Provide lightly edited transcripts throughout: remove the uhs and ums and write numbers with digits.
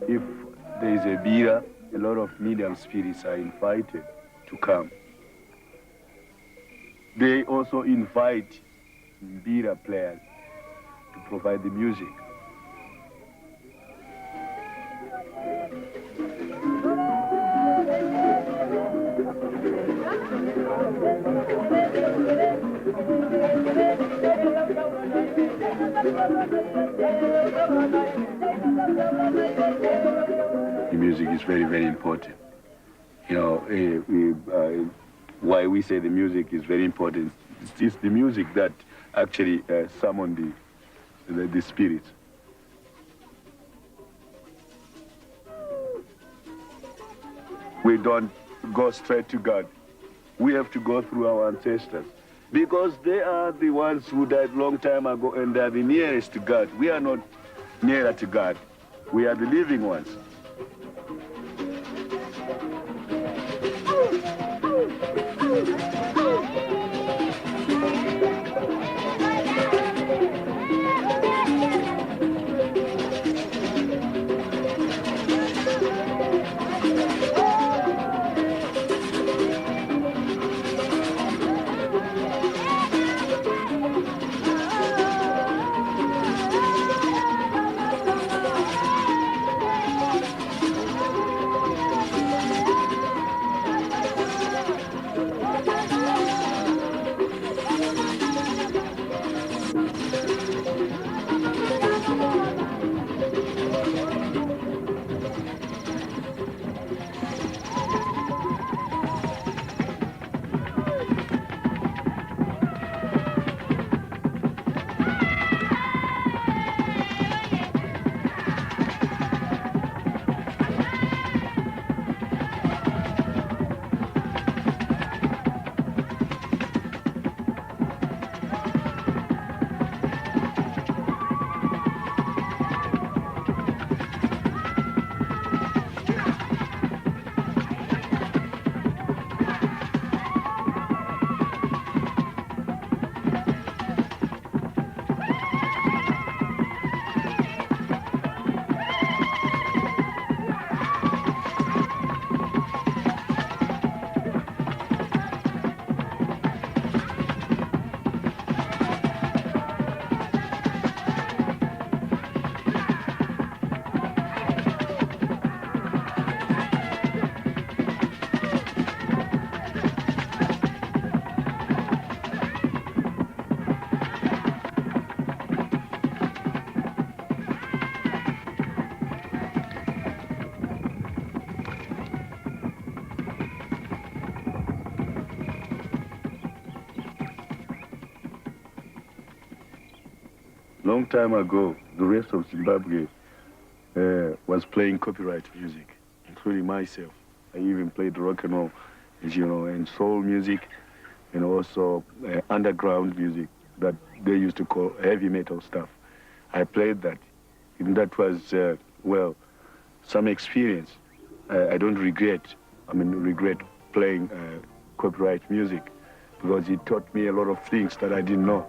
If there is a beer, a lot of medium spirits are invited to come. They also invite beer players to provide the music. The music is very, very important. You know, why we say the music is very important, it's the music that actually summon the spirits. We don't go straight to God. We have to go through our ancestors, because they are the ones who died long time ago, and they are the nearest to God. We are not nearer to God. We are the living ones. Long time ago, the rest of Zimbabwe was playing copyright music, including myself. I even played rock and roll, as you know, and soul music, and also underground music that they used to call heavy metal stuff. I played that, and that was, well, some experience. I don't regret playing copyright music, because it taught me a lot of things that I didn't know.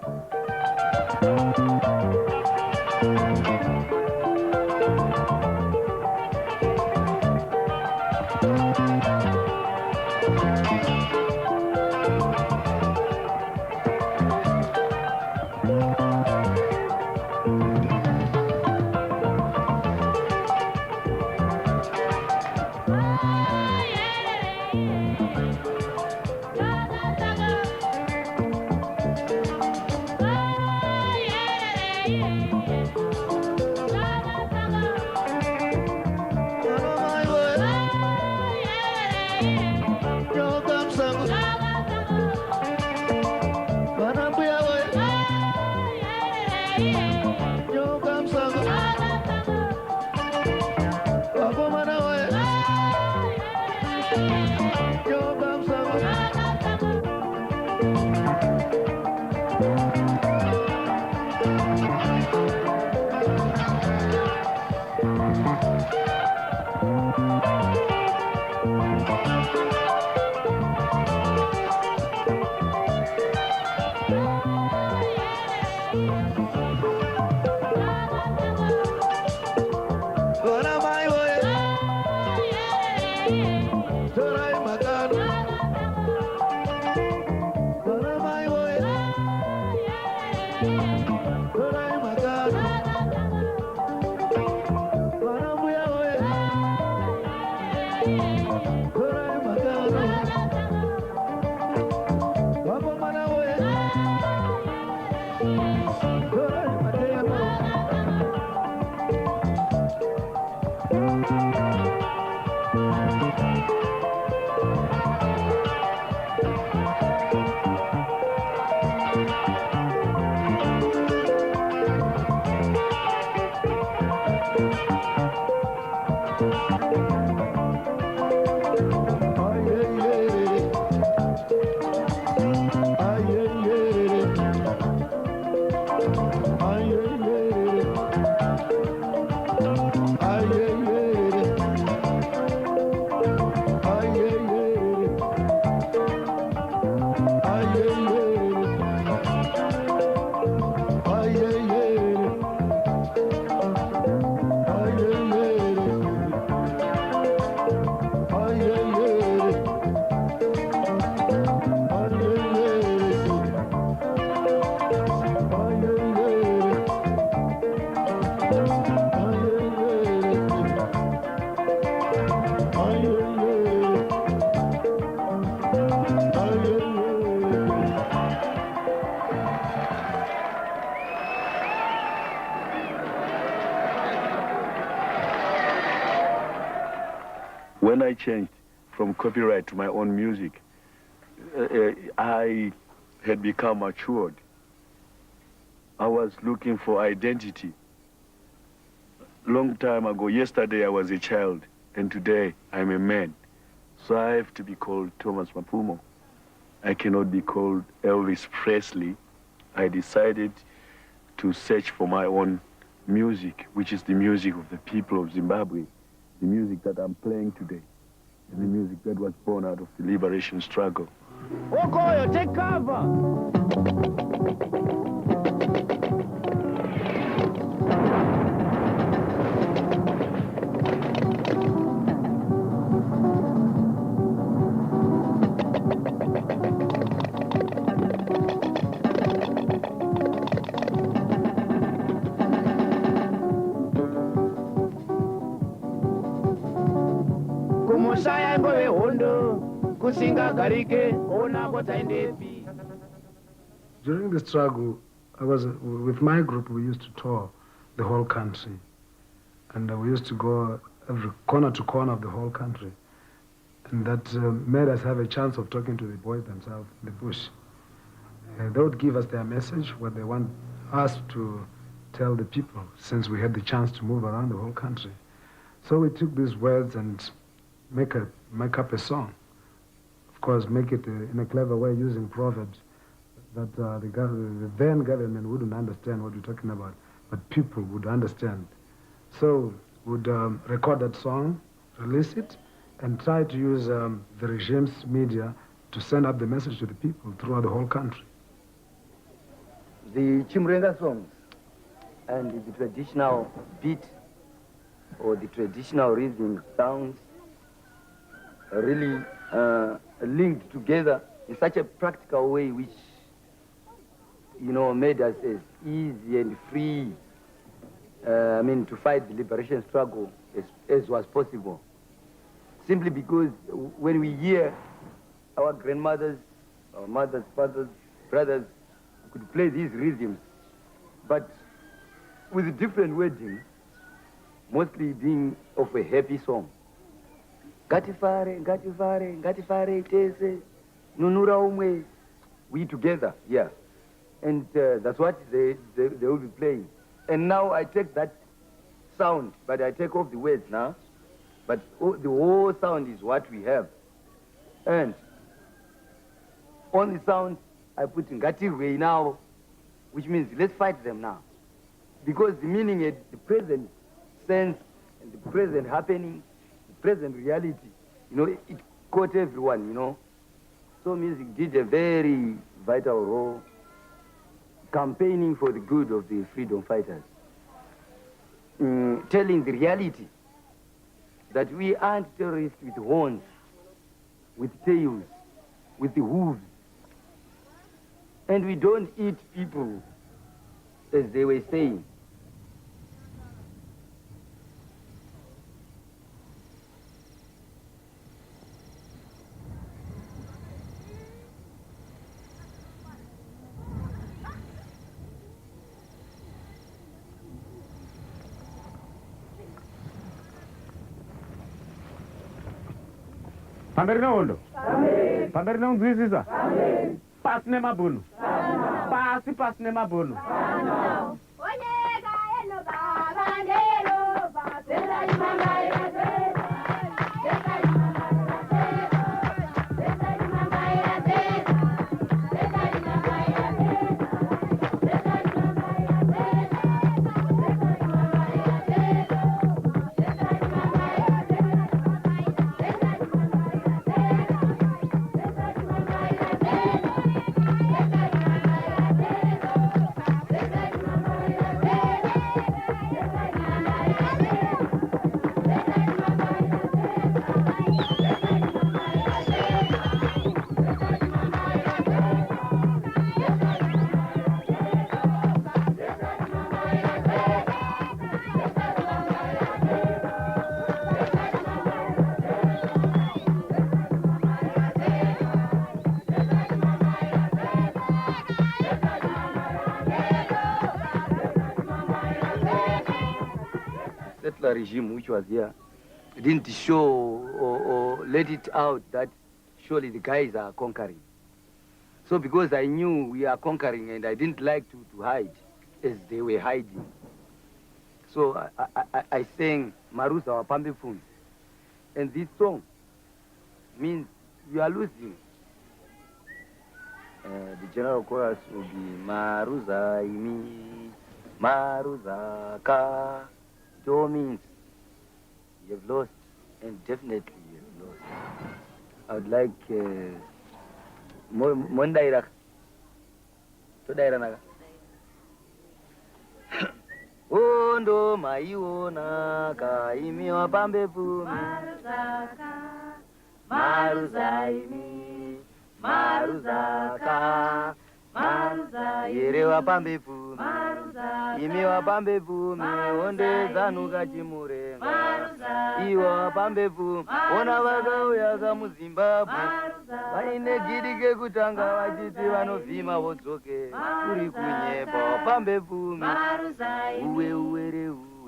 When I changed from copyright to my own music, I had become matured. I was looking for identity. Long time ago, yesterday I was a child, and today I'm a man. So I have to be called Thomas Mapumo. I cannot be called Elvis Presley. I decided to search for my own music, which is the music of the people of Zimbabwe, the music that I'm playing today, and the music that was born out of the liberation struggle. Okoyo, take cover! During the struggle, with my group, we used to tour the whole country. And we used to go every corner to corner of the whole country. And that made us have a chance of talking to the boys themselves in the bush. They would give us their message, what they want us to tell the people, since we had the chance to move around the whole country. So we took these words and make up a song. Of course, make it in a clever way using proverbs that the then government wouldn't understand what we're talking about, but people would understand. So would record that song, release it, and try to use the regime's media to send out the message to the people throughout the whole country. The Chimrenga songs and the traditional beat or the traditional rhythm sounds are really linked together in such a practical way which, you know, made us as easy and free, to fight the liberation struggle as was possible. Simply because when we hear our grandmothers, our mothers, fathers, brothers could play these rhythms, but with different wording, mostly being of a happy song. Gatifare, gatifare, gatifare, tese, nunura umwe, we together, yeah. And that's what they will be playing. And now I take that sound, but I take off the words now. But the whole sound is what we have. And on the sound, I put Ngatirwe now, which means let's fight them now. Because the meaning is the present sense and the present happening, the present reality, you know, it caught everyone, you know. So music did a very vital role campaigning for the good of the freedom fighters. Telling the reality that we aren't terrorists with horns, with tails, with the hooves. And we don't eat people, as they were saying. Pandarina ondo. Pandarina unzwisisa. Pasi nemabhunu. Pasi nemabhunu. Regime which was here didn't show or let it out that surely the guys are conquering. So because I knew we are conquering and I didn't like to hide as they were hiding, so I sang Maruza Wapambe Fun. And this song means you are losing. The general chorus will be Maruza Imi, Maruza Ka. It all means you have lost, and definitely you have lost. I would like Mondaira. Todaira naga. Ondo maiona ka imi wapambe pumi. Maruza imi, maruza ka. Yere wapambe pumi, imi wapambe pumi, onde zanuka chimure. Iwa wapambe pumi, ona vakauya kamuZimbabwe. Vaine gidike kutanga vachiti vanovhima vodzoke. Uri kunyepa wapambe pumi, uwe uwere uwe.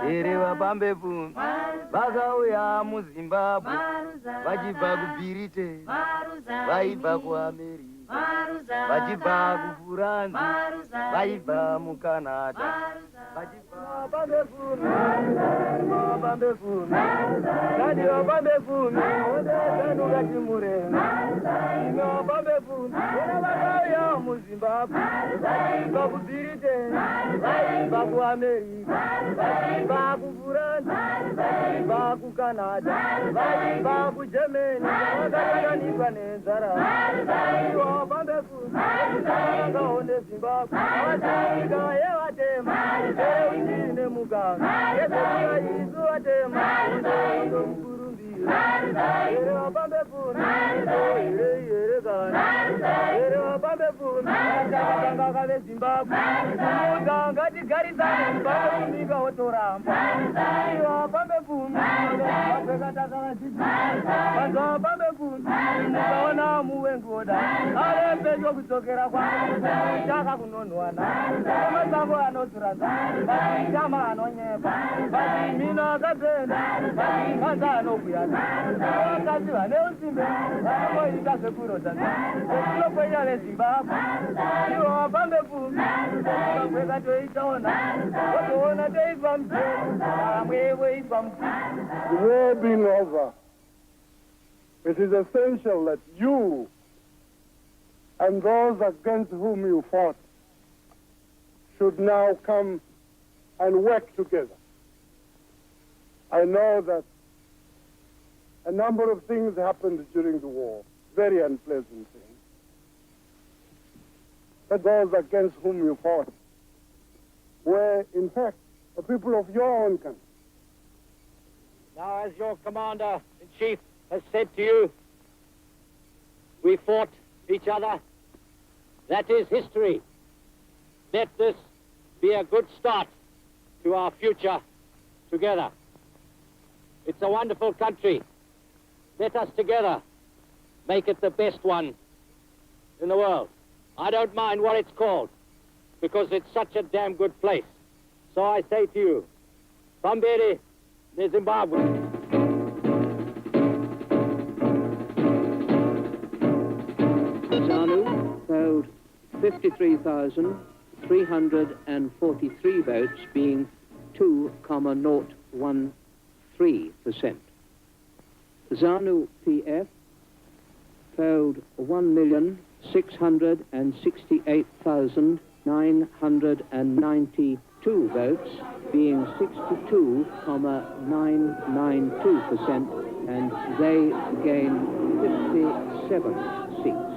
here vapambe pfumi vakauya muzimbabwe vachibva kubhirite vaibva kuamerica vachibva kufuranzi vaibva mucanada vapambe pfumi vapambe pfumi kati vapambe pfumi odesanuka chimurenga ime vapambe pfumi ona vakauya muzimbabwe vaibva kubhirite vaibva kuamerica vaibva kufuranzi vaibva kucanada vaibva kugermany vakatanikwa nenzara ivo vapambe pfumi vakaone zimbabwe vataika yevatema eundine muganga yezekuya isu vatema ndomukurumbira here vapambe pfumi here kana here vapambe pfumi takatanga kave zimbabwe kumuta ngatigarisane zimbabwe kunyika wotoramba ivo vapambe pfumi vapfekatakavadzidzi vanhu vapambe pfumi mukaona muwengoda ave pedyo kudzokera kwachaka kunonhwana amasambo anodzurasa vachitama anonyepa vachimhino akapenda vachikaza anokuyana vakadzi vane usimbe vanoita zvekurodhana vekulokwenya vezimbabwe ivo vapambe pfumi vapfeka toitaona votoona toitwa muzeni vamwe voitwa muzeni. The war being over, it is essential that you and those against whom you fought should now come and work together. I know that a number of things happened during the war, very unpleasant things. But those against whom you fought were, in fact, the people of your own country. Now, as your commander-in-chief has said to you, we fought each other. That is history. Let this be a good start to our future together. It's a wonderful country. Let us together make it the best one in the world. I don't mind what it's called, because it's such a damn good place. So I say to you, Pambere, ne Zimbabwe. ZANU polled 53,343 votes, being 2,013%. ZANU PF polled 1,668,992 votes, being 62,992%, and they gained 57 seats.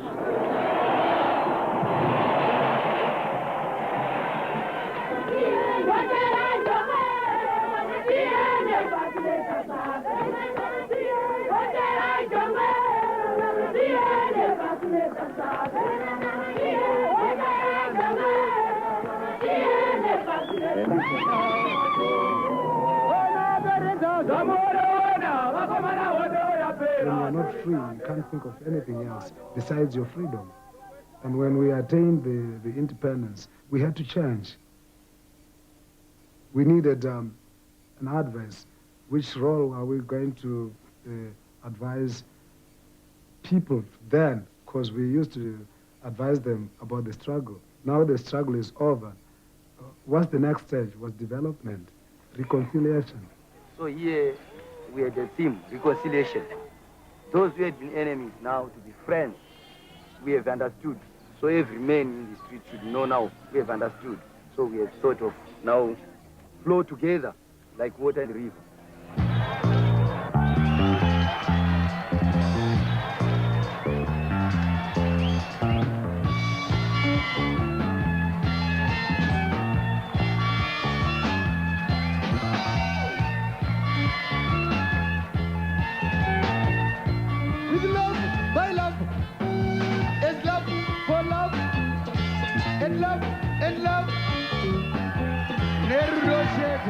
When you are not free, you can't think of anything else besides your freedom. And when we attained the independence, we had to change. We needed an advice. Which role are we going to advise people then? Because we used to advise them about the struggle. Now the struggle is over. What's the next stage? Was development, reconciliation. So here we had a theme, reconciliation. Those who had been enemies now to be friends, we have understood. So every man in the street should know now, we have understood. So we have sort of now flow together like water in the river. With love, by love, is love for love, and love, Nerro Shade.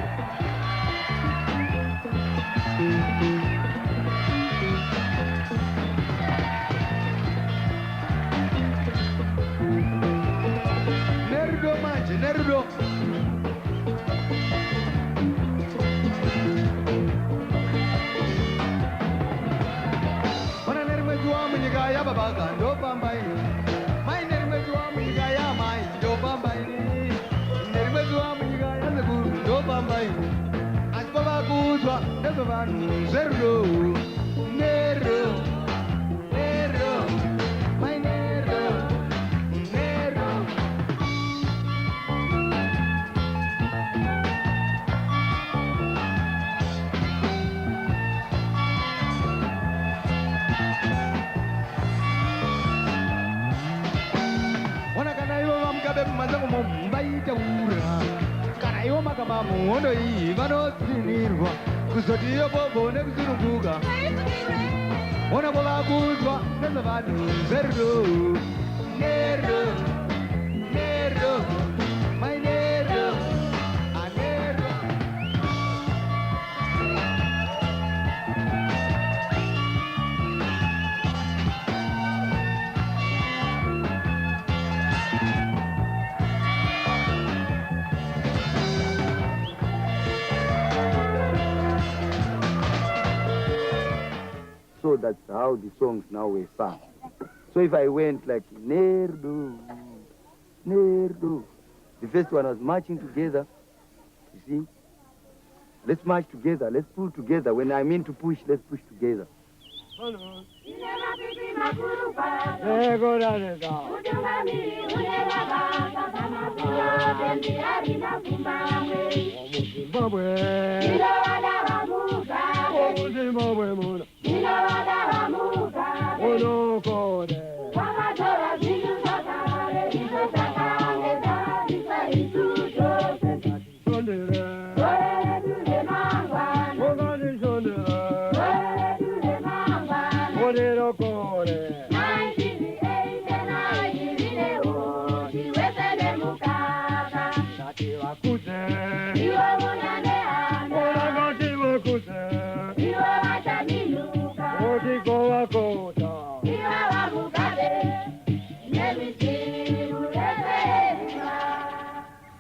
Nerdo manje, nerdo. baka ndo pambaini mai nerimwezi wa munyika ya mai ndo pambaini nerimwezi wa munyika ya sekuru ndo pambaini asi pavakudzwa nezvevanhu zverudo nero nero mai nero nero ona kana ivo vamukabe mumasango mombaitaura kana ivo makamba muhondo iyi vanotsinirwa kuzoti iyo bobho nekusununguka ona kwavakudzwa nezvevanhu zverudo nero nero mai nero anero So that's how the songs now were sung. So if I went like Nerdo, Nerdo, the first one was marching together. You see, let's march together, let's pull together. When I mean to push, let's push together.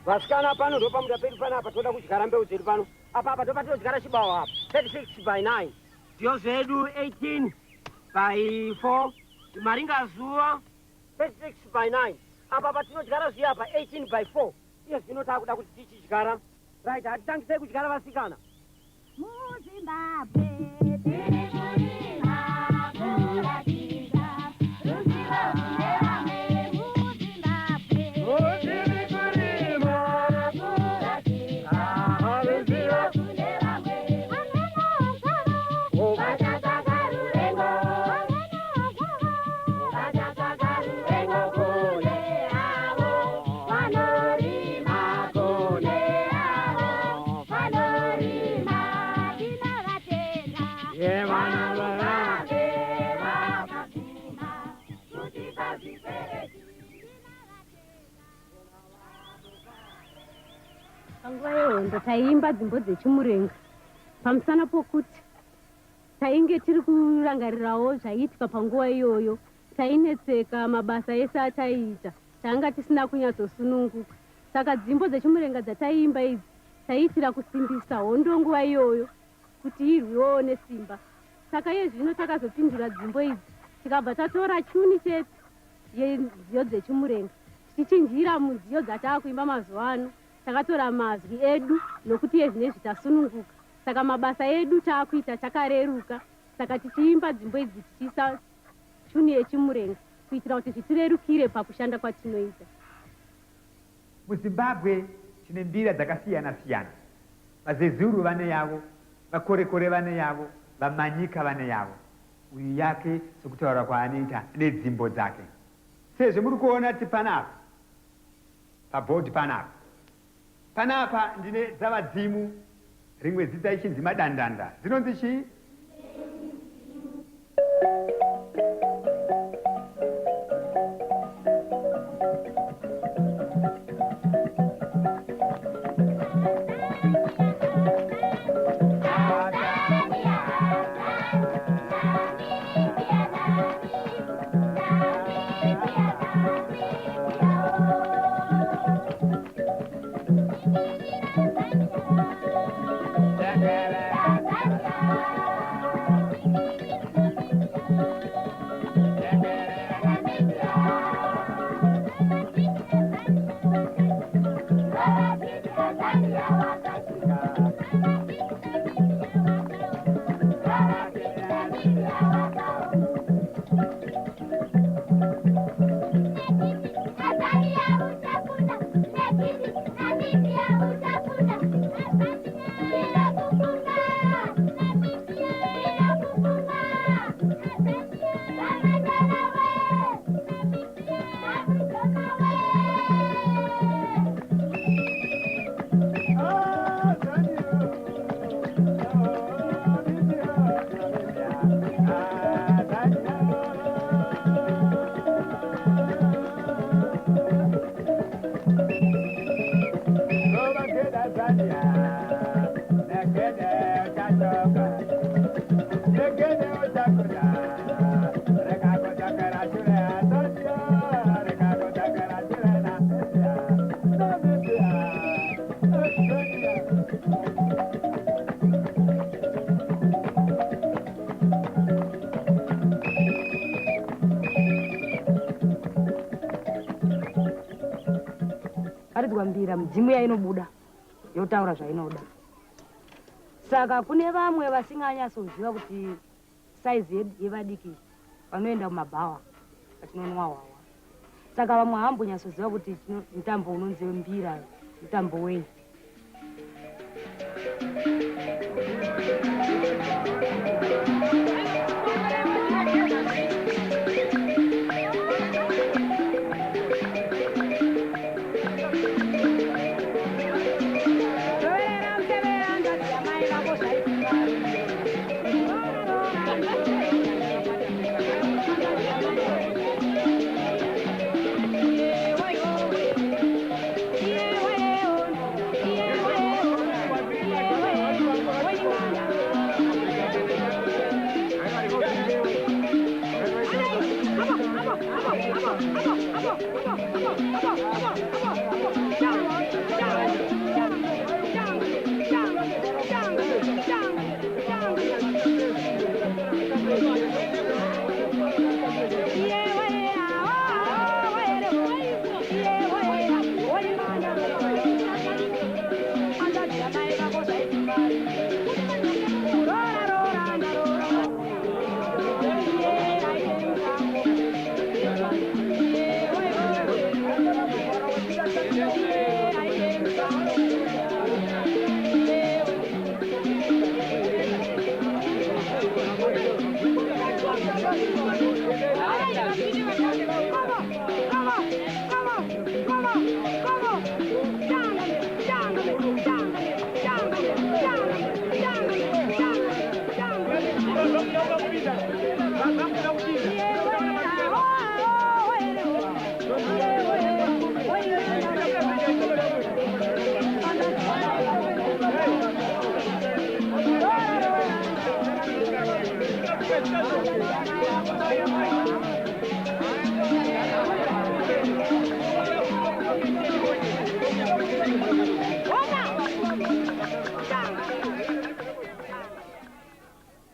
Vasikana pano ndo pamuda pedu panapa toda kudyara mbeu dzedu pano apapa topa tinodyara chibawo apa 36 by 9 ndiyo zvedu 18 by 4 maringa zuva 36 by 9 apapa tinodyara zviya apa 18 by 4 iye zvino takuda kuti tichidyara right hatitangisei kudyara vasikana muZimbabwe tiri kurima kuratiza ruzivo kune vamwe muZimbabwe tiri kurima kuratiza ruzivo kune vamwe vamena zavo vachatsvaga ruvengo vachatsvaga ruvengo kune avo vanorima kune avo vanorima tinovatenda panguva yehondo taiimba dzimbo dzechimurenga pamusana pokuti tainge tiri kurangarirawo zvaiitika panguva iyoyo tainetseka mabasa ese ataiita tanga tisina kunyatsosununguka saka dzimbo dzechimurenga dzataiimba idzi taiitira kusimbisa hondo nguva iyoyo kuti irwiwo nesimba saka iye zvino takazopindura dzimbo idzi tikabva tatora chuni chete yenziyo dzechimurenga tichichinjira munziyo dzataakuimba mazuva ano takatora mazwi edu nokuti iye zvinezvi tasununguka saka mabasa edu taakuita takareruka saka tichiimba dzimbo idzi tichiisa chuni yechimurenga kuitira kuti zvitirerukire pakushanda kwatinoita muzimbabwe tine mbira dzakasiyana siyana vazezuru vane yavo vakorekore vane yavo vamanyika vane yavo uyu yake sekutaura kwaanoita nedzimbo dzake sezvo muri kuona ti panapa pabhodhi panapa ndine dzavadzimu rimwe zita ichinzi madandanda dzinonzi chii paridzwa mbira mudzimu yainobuda yotaura zvainoda. Saka kune vamwe vasinganyatsoziva kuti saizi yevadiki vanoenda kumabhawa vatinonwa wawa. Saka vamwe havambonyatsoziva kuti mutambo unonzi mbira mutambo wei.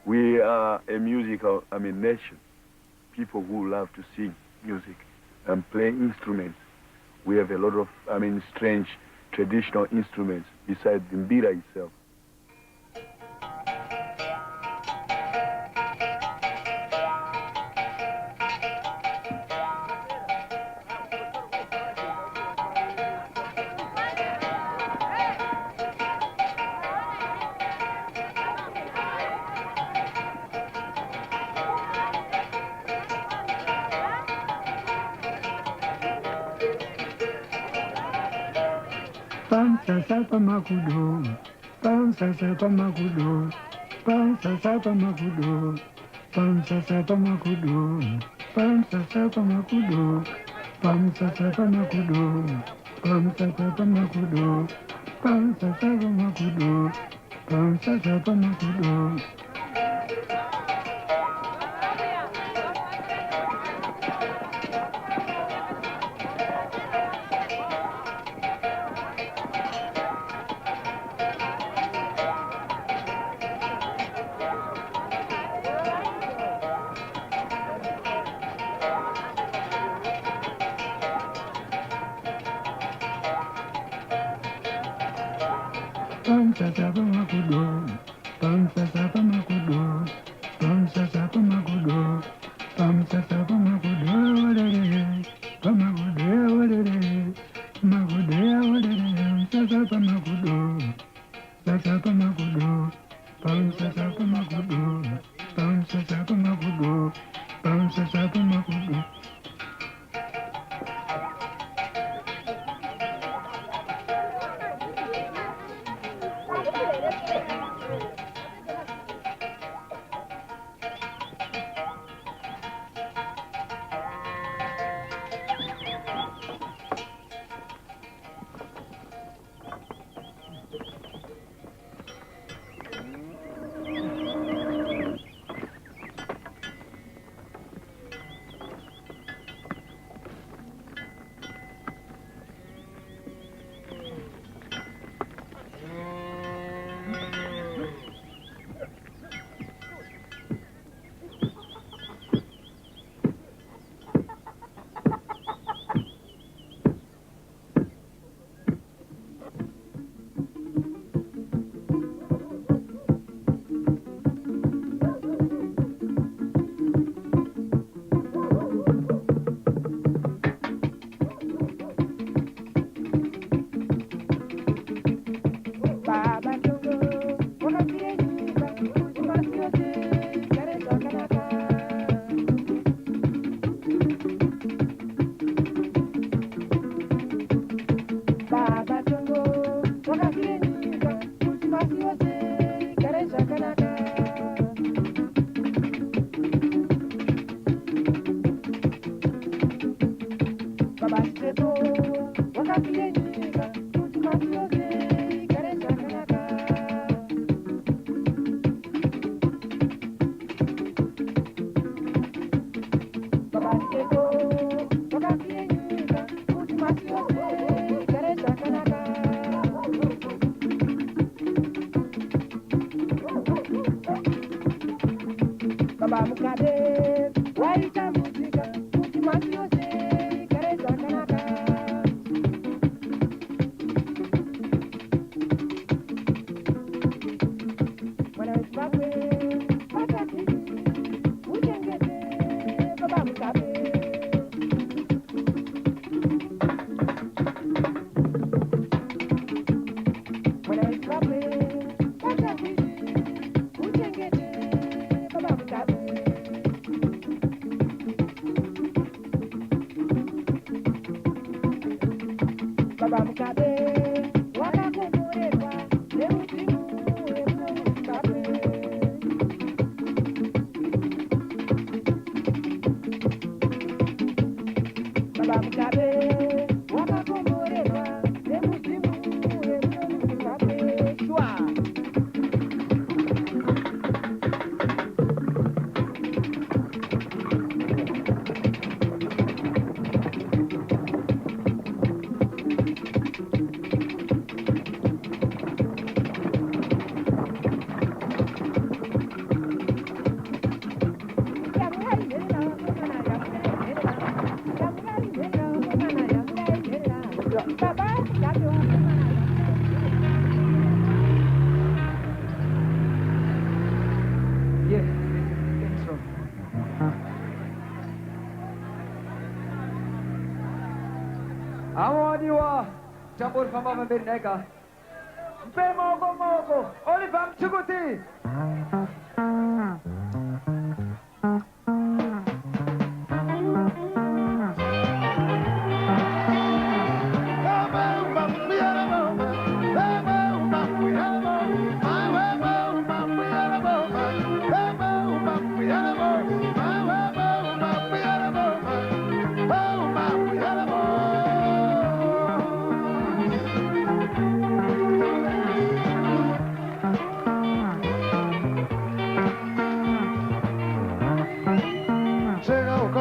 We are a musical, nation. People who love to sing music and play instruments. We have a lot of, strange traditional instruments besides the mbira itself. Sapa makudo, sapa makudo, sapa makudo, sapa makudo, sapa makudo, sapa makudo, sapa makudo, sapa makudo, sapa makudo. Sapa makudo, sapa makudo, sapa makudo, sapa makudo, walere, pamakudo, walere, makudo, walere, sapa makudo, sapa makudo, sapa makudo, sapa makudo, sapa makudo. Awoniwa, Jambur Fama Mabirneka. Mogo Mogo, Olivam Chuguti. Check out,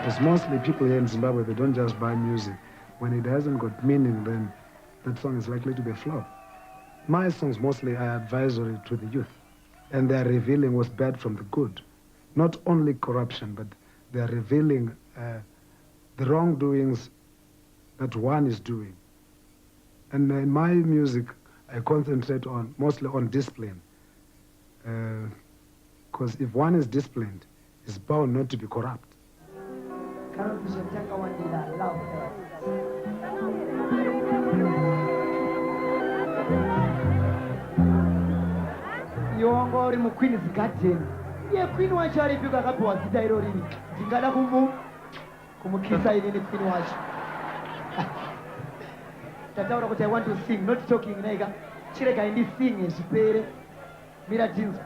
Because mostly people here in Zimbabwe, they don't just buy music. When it hasn't got meaning, then that song is likely to be a flop. My songs mostly are advisory to the youth, and they are revealing what's bad from the good. Not only corruption, but they are revealing the wrongdoings that one is doing. And in my music, I concentrate mostly on discipline. Because if one is disciplined, it's bound not to be corrupt. Yongo uri mu Queen's Garden. Ye Queen wacho aripika akapiwa zita iro riri. Ndingada kumukisa ini Queen wacho. Tataura kuti I want to sing, not talking naika. Chireka indi sing zvipere. Mira jeans.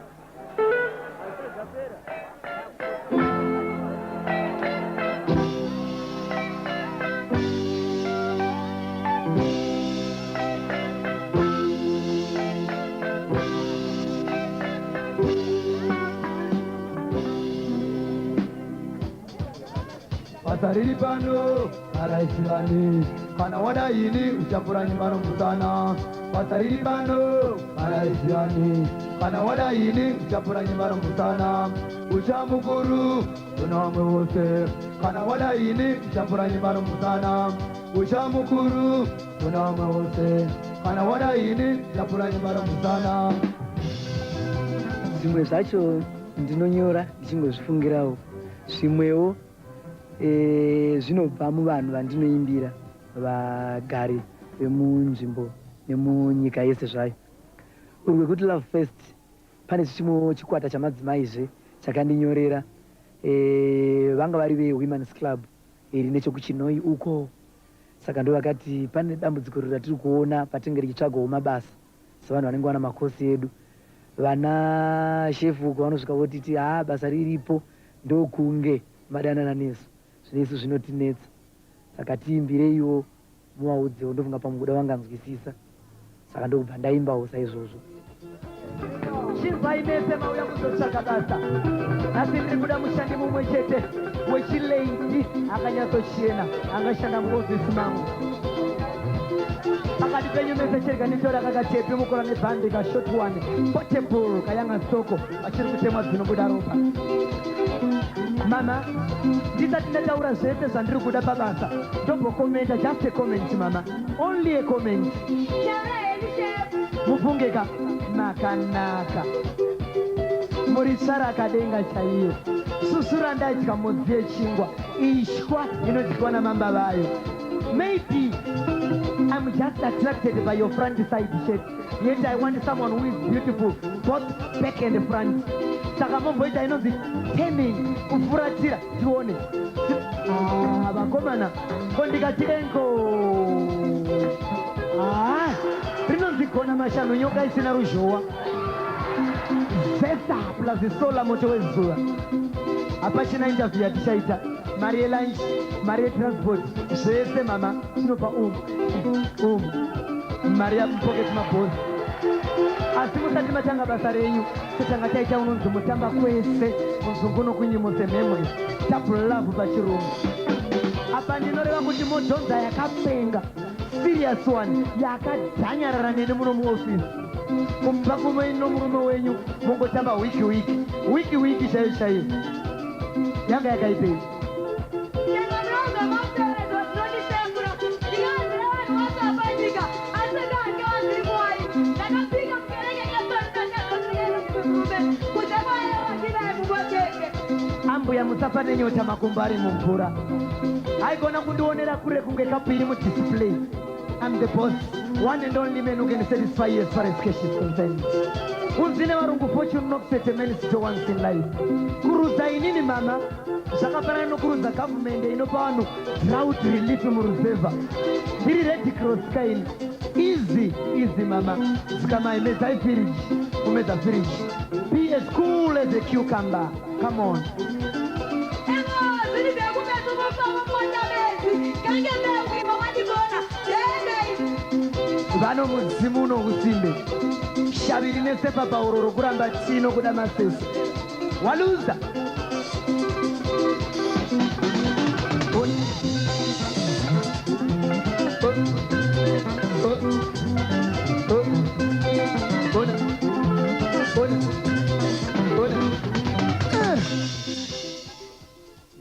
Pasariri pano, araisirani. Kana wada ini, uchapura nyumbano mutana. Pasariri pano, araisirani. Kana wada ini, uchapura nyumbano mutana. Uchamukuru, tunamwe wose. Kana wada ini, uchapura nyumbano mutana. Uchamukuru, tunamwe wose. Kana wada ini, uchapura nyumbano mutana. Zvimwe zvacho ndinonyora ndichingozvifungirawo. Zvimwewo zvinobva muvanhu vandinoimbira vagari vemunzvimbo nemunyika yese zvayo. Urwe kuti Love Fest pane chimwe chikwata chamadzimaizve chakandinyorera vanga vari veWomen's Club iri nechekuChinoi uko. Saka ndo vakati pane dambudziko ratiri kuona patinge tichitsvagawo mabasa sevanhu vanenge wana makosi edu. Vana shefu uko vanosvika votiti basa riripo ndokunge madanana nesu. Zvinesu zvinotinetsa. Saka tiimbireiwo muvaudzewo ndofunga pamukuda vanganzwisisa. Saka ndobva ndaimbawo saizvozvo. Chizainese mauya kuzotsvaka basa. Asi ndiri kuda mushandi mumwe chete wechilendi akanyatsochena angashanda muofisi mangu. Pakati penyu mese chega nitora kakatepi mukora nebhandi kashort one portable kayanga soko achiri kutemwa dzinobuda ropa. Mama, ndisati ndataura zvese zvandiri kuda pabasa. Ndombokomenta, just a comment mama. Only a comment. Mupungeka nakanaka. Muri tsara kadenga chaiyo. Susura ndadya modzi yechingwa. Ishwa inodywa namamba vayo. Maybe I'm just attracted by your front side shape. Yet I want someone who is beautiful, both back and front. Saka momboita inonzi tending kufuratira tione. Vakomana kondikati enko. Rinonzi kona mashanu nyoka isina ruzhowa. Zesta plus sola moto wezuva. Apachina interview yatichaita. Mari lunch, mari transport. Zvese mama tinopa mari yapocket maboss. Asi musati matanga basa renyu totanga taita unonzi mutamba kwese muzungu nokunyimuse memories. Double love pachirungu. Apa ndinoreva kuti modhonza yakapenga serious one yakadzanyarara nene muno muofisi. kumba kumwe nomurume wenyu mungotamba wiki chaiyo chaiyo yanga yakaipei. Ambuya musapane nyota makumbo ari mumvura. Haigona kundionera kure kunge kapu iri mudisplay. I'm the boss, one and only man who can satisfy you as far as cash is concerned. Unzine varungu fortune nokusete many still once in life. Kuruza inini mama, zvakafanana nokuruza government inopa vanhu drought relief muruzevha. Ndiri Red Cross kaini. Easy mama. Zikamaimedzai fridge, kumedza fridge. Be as cool as a cucumber. Come on. Vano mudzimu unokusimbe shaviri nesepa pauroro kuramba chino kuda masesi waluza.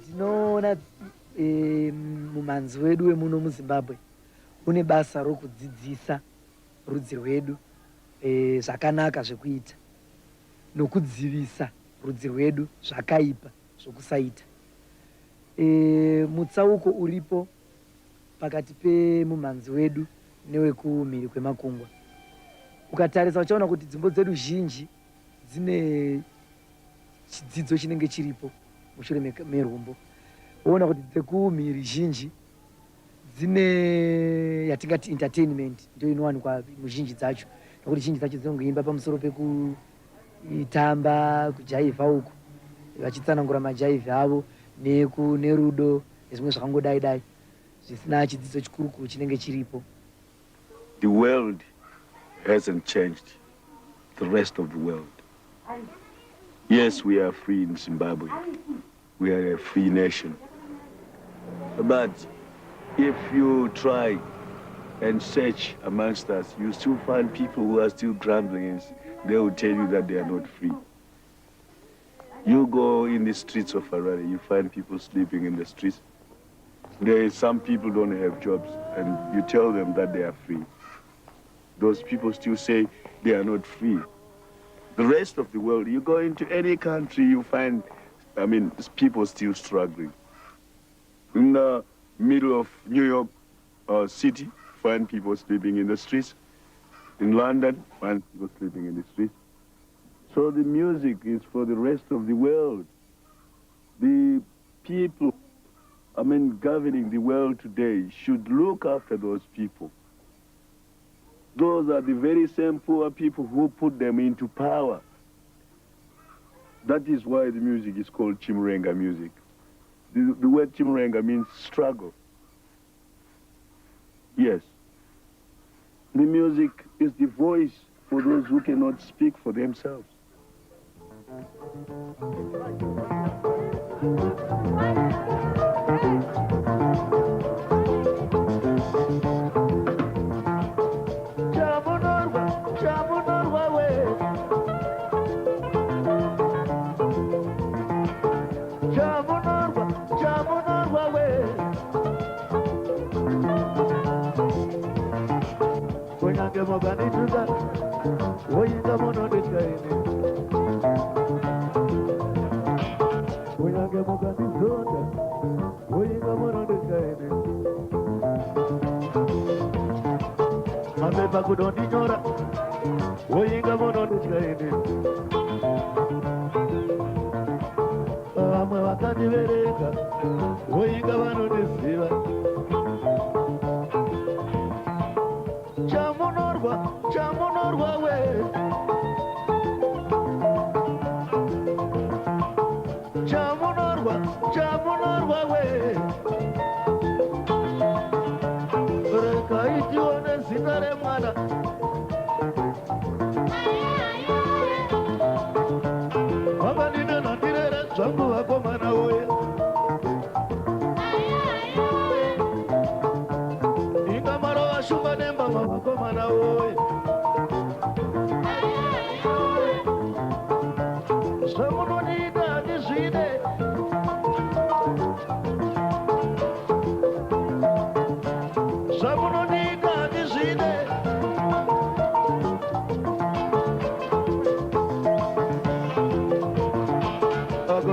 Ndinoona mumanzi wedu wemuno muZimbabwe une basa rokudzidzisa rudzi rwedu zvakanaka zvekuita nokudzivisa rudzi rwedu zvakaipa zvokusaita. Mutsauko uripo pakati pemumanzi wedu newekumhiri kwemakungwa. Ukatarisa uchaona kuti dzimbo dzedu zhinji dzine chidzidzo chinenge chiripo mushure merumbo. Uona kuti dzekumhiri zhinji dzine yatingati entertainment ndio inowanikwa muzhinji dzacho, nokuti zhinji dzacho dzinongoimba pamusoro pekutamba kujaivha uku vachitsanangura majaivhi avo nerudo nezvimwe zvakangodai dai zvisina chidzidzo chikuru chinenge chiripo. The world hasn't changed. The rest of the world. Yes, we are free in Zimbabwe. We are a free nation. But if you try and search amongst us, you still find people who are still grumbling and they will tell you that they are not free. You go in the streets of Harare, you find people sleeping in the streets. Some people don't have jobs and you tell them that they are free. Those people still say they are not free. The rest of the world, you go into any country, you find, people still struggling. In the middle of New York city, find people sleeping in the streets. In London, find people sleeping in the streets. So the music is for the rest of the world. The people, governing the world today should look after those people. Those are the very same poor people who put them into power. That is why the music is called Chimurenga music. The word Chimurenga means struggle. Yes. The music is the voice for those who cannot speak for themselves. Kudoninyora woyinga mono ndikaine vamwe vakandivereka woyinga vanondiziva chamunorwa we chamunorwa we rekaitione zita remwana vavanine nandirere zvangu vakomana woye inga marova shumba nembama vakomana woye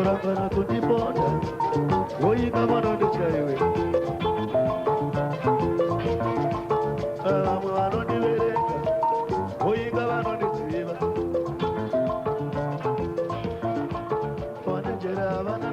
vorangana kundiponda voika vanondityayiwe vamwe vanondiverenga voika vanondidziva vanenjera havana